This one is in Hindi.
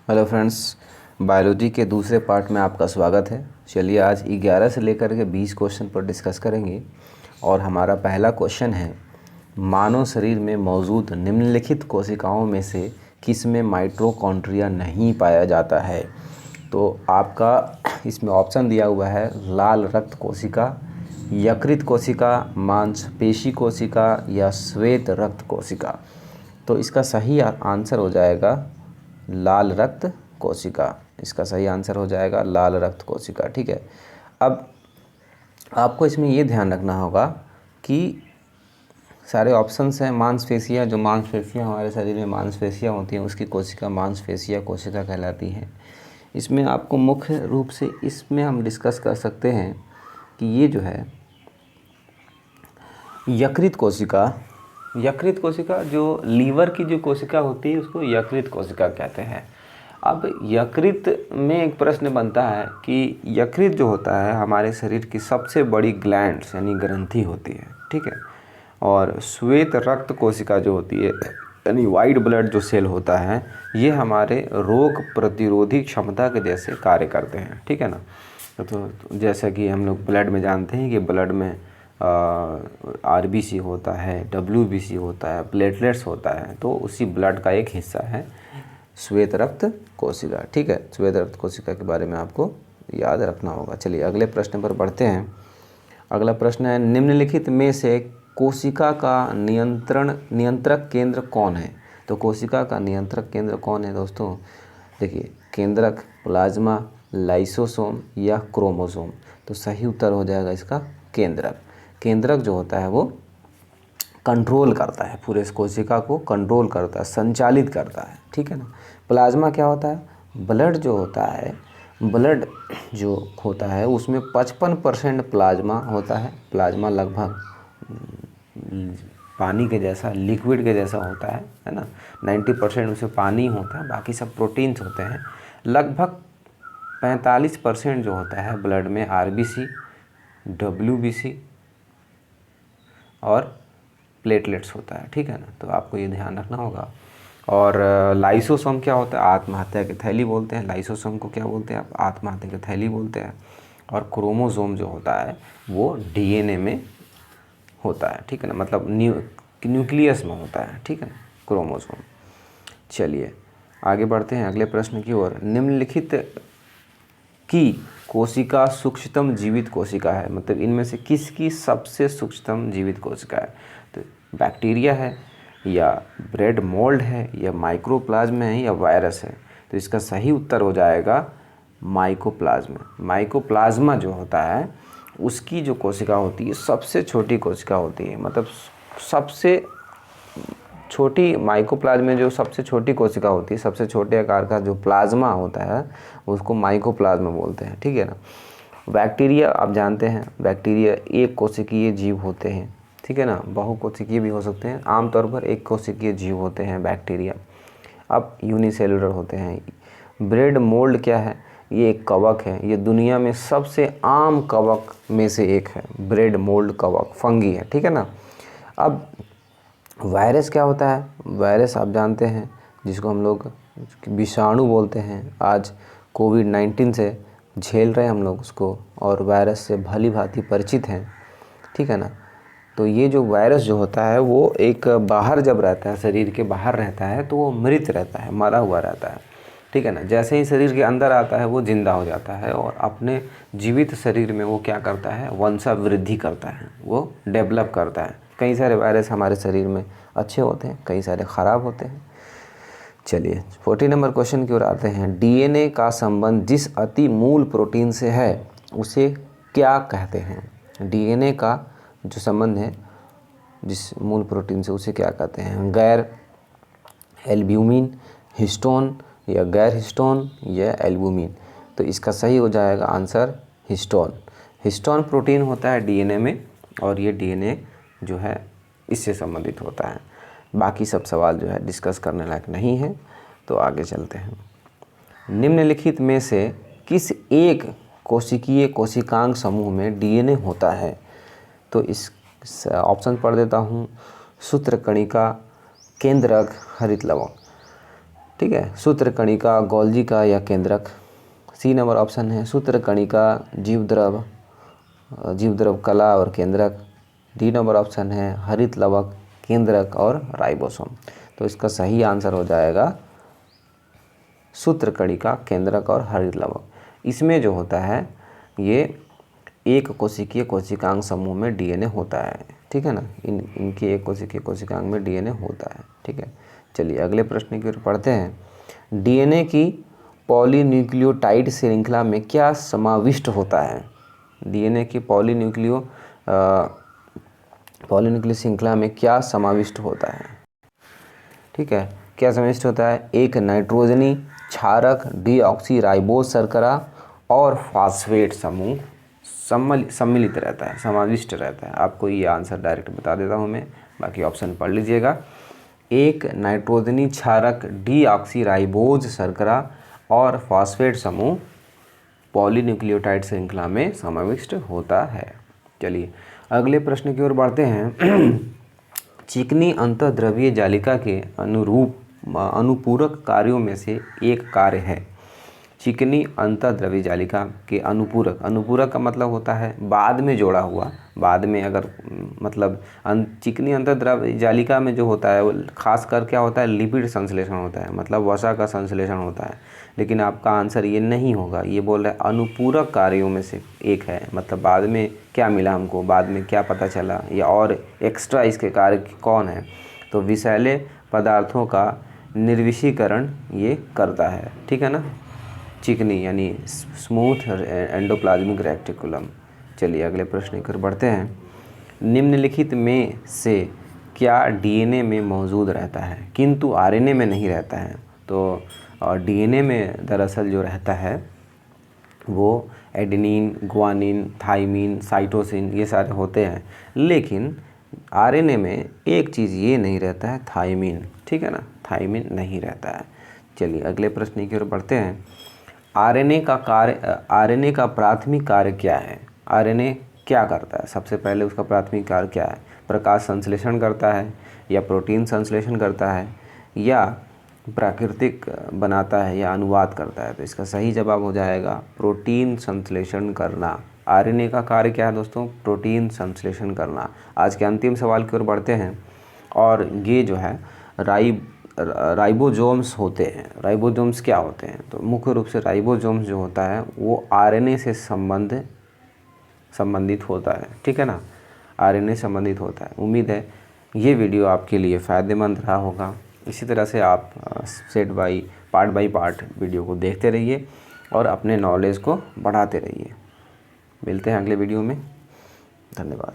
हेलो फ्रेंड्स, बायोलॉजी के दूसरे पार्ट में आपका स्वागत है। चलिए आज 11 से लेकर के 20 क्वेश्चन पर डिस्कस करेंगे। और हमारा पहला क्वेश्चन है, मानव शरीर में मौजूद निम्नलिखित कोशिकाओं में से किस में माइटोकॉन्ड्रिया नहीं पाया जाता है। तो आपका इसमें ऑप्शन दिया हुआ है लाल रक्त कोशिका, यकृत कोशिका, मांसपेशी कोशिका या श्वेत रक्त कोशिका। तो इसका सही आंसर हो जाएगा लाल रक्त कोशिका। इसका सही आंसर हो जाएगा लाल रक्त कोशिका। ठीक है, अब आपको इसमें ये ध्यान रखना होगा कि सारे ऑप्शंस हैं मांसपेशियाँ, जो मांसपेशियाँ हमारे शरीर में मांसपेशियाँ होती हैं उसकी कोशिका मांसपेशिया कोशिका कहलाती है। इसमें आपको मुख्य रूप से इसमें हम डिस्कस कर सकते हैं कि ये जो है यकृत कोशिका जो लीवर की जो कोशिका होती है उसको यकृत कोशिका कहते हैं। अब यकृत में एक प्रश्न बनता है कि यकृत जो होता है हमारे शरीर की सबसे बड़ी ग्लैंड्स यानी ग्रंथि होती है। ठीक है, और श्वेत रक्त कोशिका जो होती है यानी वाइट ब्लड जो सेल होता है ये हमारे रोग प्रतिरोधी क्षमता के जैसे कार्य करते हैं। ठीक है ना, तो जैसा कि हम लोग ब्लड में जानते हैं कि ब्लड में RBC होता है, WBC होता है, प्लेटलेट्स होता है, तो उसी ब्लड का एक हिस्सा है श्वेत रक्त कोशिका। ठीक है, श्वेत रक्त कोशिका के बारे में आपको याद रखना होगा। चलिए अगले प्रश्न पर बढ़ते हैं। अगला प्रश्न है, निम्नलिखित में से कोशिका का नियंत्रक केंद्र कौन है। तो कोशिका का नियंत्रक केंद्र कौन है दोस्तों? देखिए, केंद्रक, प्लाज्मा, लाइसोसोम या क्रोमोसोम। तो सही उत्तर हो जाएगा इसका केंद्रक। केंद्रक जो होता है वो कंट्रोल करता है, पूरे कोशिका को कंट्रोल करता है, संचालित करता है। ठीक है ना। प्लाज्मा क्या होता है? ब्लड जो होता है, ब्लड जो होता है उसमें 55% प्लाज्मा होता है। प्लाज्मा लगभग पानी के जैसा, लिक्विड के जैसा होता है ना। 90% उसमें पानी होता है, बाकी सब प्रोटीन्स होते हैं। लगभग 45% जो होता है ब्लड में RBC, WBC और प्लेटलेट्स होता है। ठीक है ना, तो आपको ये ध्यान रखना होगा। और लाइसोसोम क्या होता है? आत्महत्या की थैली बोलते हैं। लाइसोसोम को क्या बोलते हैं आप? आत्महत्या की थैली बोलते हैं। और क्रोमोसोम जो होता है वो DNA में होता है। ठीक है ना, मतलब न्यूक्लियस में होता है। ठीक है ना, क्रोमोसोम। चलिए आगे बढ़ते हैं अगले प्रश्न की ओर। निम्नलिखित की कोशिका सूक्ष्मतम जीवित कोशिका है, मतलब इनमें से किसकी सबसे सूक्ष्मतम जीवित कोशिका है? तो बैक्टीरिया है या ब्रेड मोल्ड है या माइक्रोप्लाज्म है या वायरस है? तो इसका सही उत्तर हो जाएगा माइकोप्लाज्मा। माइकोप्लाज्मा जो होता है उसकी जो कोशिका होती है सबसे छोटी कोशिका होती है, मतलब सबसे छोटी माइकोप्लाज्मा में जो सबसे छोटी कोशिका होती है, सबसे छोटे आकार का जो प्लाज्मा होता है उसको माइकोप्लाज्मा बोलते हैं। ठीक है ना। बैक्टीरिया आप जानते हैं, बैक्टीरिया एक कोशिकीय जीव होते हैं। ठीक है ना, बहुकोशिकीय भी हो सकते हैं, आमतौर पर एक कोशिकीय जीव होते हैं बैक्टीरिया। अब यूनिसेलुलर होते हैं। ब्रेड मोल्ड क्या है? ये एक कवक है, ये दुनिया में सबसे आम कवक में से एक है। ब्रेड मोल्ड कवक फंगी है। ठीक है ना। अब वायरस क्या होता है? वायरस आप जानते हैं जिसको हम लोग विषाणु बोलते हैं। आज कोविड-19 से झेल रहे हैं हम लोग उसको, और वायरस से भली भांति परिचित हैं। ठीक है ना। तो ये जो वायरस जो होता है वो एक बाहर जब रहता है, शरीर के बाहर रहता है तो वो मृत रहता है, मरा हुआ रहता है। ठीक है ना। जैसे ही शरीर के अंदर आता है वो जिंदा हो जाता है और अपने जीवित शरीर में वो क्या करता है? वंशावृद्धि करता है, वो डेवलप करता है। कई सारे वायरस हमारे शरीर में अच्छे होते हैं, कई सारे ख़राब होते हैं। चलिए 40 नंबर क्वेश्चन की ओर आते हैं। DNA का संबंध जिस अति मूल प्रोटीन से है उसे क्या कहते हैं? DNA का जो संबंध है जिस मूल प्रोटीन से उसे क्या कहते हैं? गैर एल्ब्यूमिन, हिस्टोन या गैर हिस्टोन या एल्ब्यूमिन? तो इसका सही हो जाएगा आंसर हिस्टोन। हिस्टोन प्रोटीन होता है DNA में, और ये DNA जो है इससे संबंधित होता है। बाकी सब सवाल जो है डिस्कस करने लायक नहीं है, तो आगे चलते हैं। निम्नलिखित में से किस एक कोशिकीय कोशिकांग समूह में DNA होता है? तो इस ऑप्शन पढ़ देता हूँ। सूत्रकणिका, केंद्रक, हरित लवण। ठीक है। सूत्रकणिका, गोल्जिका या केंद्रक। सी नंबर ऑप्शन है सूत्रकणिका, जीवद्रव कला और केंद्रक। डी नंबर ऑप्शन है हरित लवक, केंद्रक और राइबोसोम। तो इसका सही आंसर हो जाएगा सूत्रकणिका, केंद्रक और हरित लवक। इसमें जो होता है ये एक कोशिकीय कोशिकांग समूह में डीएनए होता है, ठीक है ना। इनके एक कोशिकीय कोशिकांग में डीएनए होता है, ठीक है। चलिए अगले प्रश्न की ओर पढ़ते हैं। डीएनए की पॉलीन्यूक्लियोटाइड श्रृंखला में क्या समाविष्ट होता है? डीएनए की पॉलीन्यूक्लियो श्रृंखला में क्या समाविष्ट होता है? ठीक है, क्या समाविष्ट होता है? एक नाइट्रोजनी क्षारक, डीऑक्सीराइबोज शर्करा और फास्फेट समूह सम्मिलित रहता है, समाविष्ट रहता है। आपको ये आंसर डायरेक्ट बता देता हूँ मैं, बाकी ऑप्शन पढ़ लीजिएगा। एक नाइट्रोजनी क्षारक, डीऑक्सीराइबोज शर्करा और फास्फेट समूह पॉलीन्यूक्लियोटाइड श्रृंखला में समाविष्ट होता है। चलिए अगले प्रश्न की ओर बढ़ते हैं। चिकनी अंतःद्रव्यीय जालिका के अनुपूरक कार्यों में से एक कार्य है। चिकनी अंतःद्रव्यीय जालिका के अनुपूरक का मतलब होता है बाद में जोड़ा हुआ, बाद में अगर मतलब चिकनी अंतःद्रव्यीय जालिका में जो होता है वो खास कर क्या होता है, लिपिड संश्लेषण होता है, मतलब वसा का संश्लेषण होता है। लेकिन आपका आंसर ये नहीं होगा, ये बोल रहा है अनुपूरक कार्यों में से एक है, मतलब बाद में क्या मिला हमको, बाद में क्या पता चला या और एक्स्ट्रा इसके कार्य कौन है। तो विषैले पदार्थों का निर्विषीकरण ये करता है, ठीक है ना। चिकनी यानी स्मूथ एंडोप्लाज्मिक रेटिकुलम। चलिए अगले प्रश्न की ओर बढ़ते हैं। निम्नलिखित में से क्या डीएनए में मौजूद रहता है किंतु आरएनए में नहीं रहता है? तो डीएनए में दरअसल जो रहता है वो एडेनिन, ग्वानिन, थाइमिन, साइटोसिन ये सारे होते हैं, लेकिन आरएनए में एक चीज़ ये नहीं रहता है, थाइमिन, ठीक है ना, थाइमिन नहीं रहता है। चलिए अगले प्रश्न की ओर बढ़ते हैं। आरएनए का प्राथमिक कार्य क्या है? आरएनए क्या करता है? सबसे पहले उसका प्राथमिक कार्य क्या है? प्रकाश संश्लेषण करता है या प्रोटीन संश्लेषण करता है या प्राकृतिक बनाता है या अनुवाद करता है? तो इसका सही जवाब हो जाएगा प्रोटीन संश्लेषण करना। आरएनए का कार्य क्या है दोस्तों? प्रोटीन संश्लेषण करना। आज के अंतिम सवाल की ओर बढ़ते हैं और ये जो है राइबोसोम्स होते हैं। राइबोसोम्स क्या होते हैं? तो मुख्य रूप से राइबोसोम्स जो होता है वो आरएनए से संबंधित होता है, ठीक है ना, आरएनए संबंधित होता है। उम्मीद है ये वीडियो आपके लिए फ़ायदेमंद रहा होगा। इसी तरह से आप पार्ट बाई पार्ट वीडियो को देखते रहिए और अपने नॉलेज को बढ़ाते रहिए। मिलते हैं अगले वीडियो में। धन्यवाद।